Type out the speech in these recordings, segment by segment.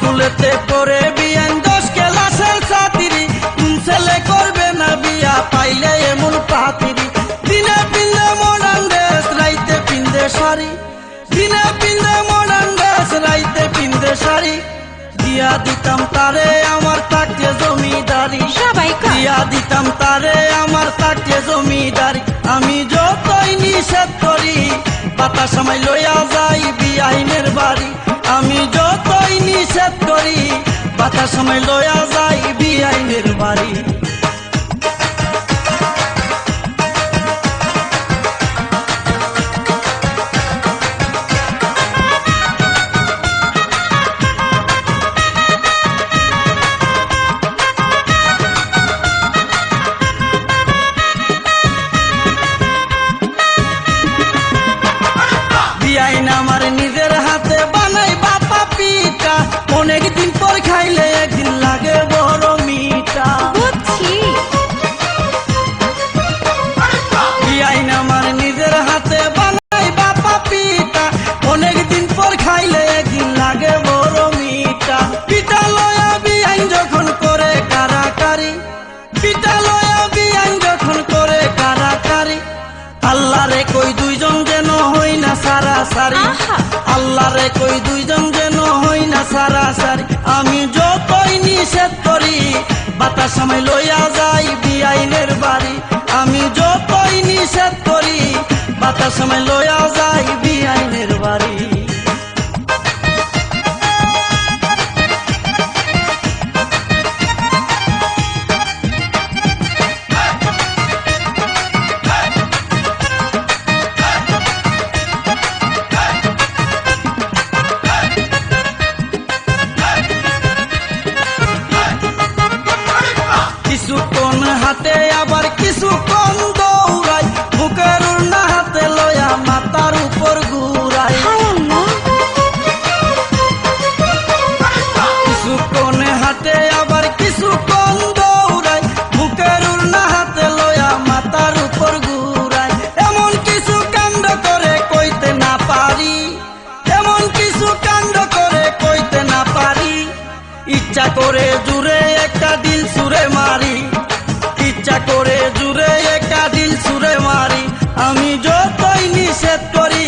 কুলেতে করে বিয়ান 10 ক্লাসের ছাত্রী, কোন ছেলে করবে না বিয়া পাইলে এমন পাত্রী। দিনে পিন্দে মডার্ন ড্রেস, রাইতে পিন্দে শাড়ি, দিনে পিন্দে মডার্ন ড্রেস, রাইতে পিন্দে শাড়ি। দিয়া দিতাম তারে আমার থাকতে জমিদারি, দিয়া দিতাম তারে আমার থাকতে জমিদারি। আমি যতই নিষেধ করি বাতাস আমায় লইয়া যাই বিআইনের বাড়ি। আমি যতই নিষেধ করি বাতাস আমায় লইয়া যাই বিআইনের বাড়ি। বিআইন আমার নিজের হাতে বানাই বাপা পিঠা, অনেকদিন পর খাইলে একদিন লাগে বড় মিঠা। বিআইন আমার নিজের হাতে বানাই বাপা পিঠা, অনেকদিন পর খাইলে একদিন লাগে বড় মিঠা। পিঠা লয়া বিআইন যখন করে কারাকারি, পিঠা লয়া বিআইন যখন করে কারাকারি। আল্লাহ রে কই দুইজন যেন হই না সারাসারি, আল্লাহ রে কই দুইজন যেন হই না সারাসারি। আমি যতই নিষেধ করি বাতাস আমায় লইয়া যাই বিআইনের বাড়ি। আমি যতই নিষেধ করি বাতাস আমায় লইয়া যাই বিআইনের বাড়ি। কিছুক্ষণ হাতে আবার কিছুক্ষণ দৌড়াই, বুকের উড়না হাতে লয়া মাথার উপর ঘুরাই। কিছুক্ষণ হাতে আবার কিছুক্ষণ দৌড়াই, বুকের উড়না হাতে লয়া মাথার উপর ঘুরাই। এমন কিছু কাণ্ড করে কইতে না পারি, এমন কিছু কাণ্ড করে কইতে না পারি। ইচ্ছা করে জুড়ে একটা দিল ছুঁড়ে মারি, ইচ্ছা করে জুড়ে একটা দিল ছুঁড়ে মারি। আমি যতই নিষেধ করি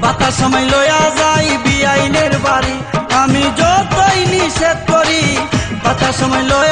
বাতাস আমায় লইয়া যাই বিআইনের বাড়ি। আমি যতই নিষেধ করি বাতাস আমায় লইয়া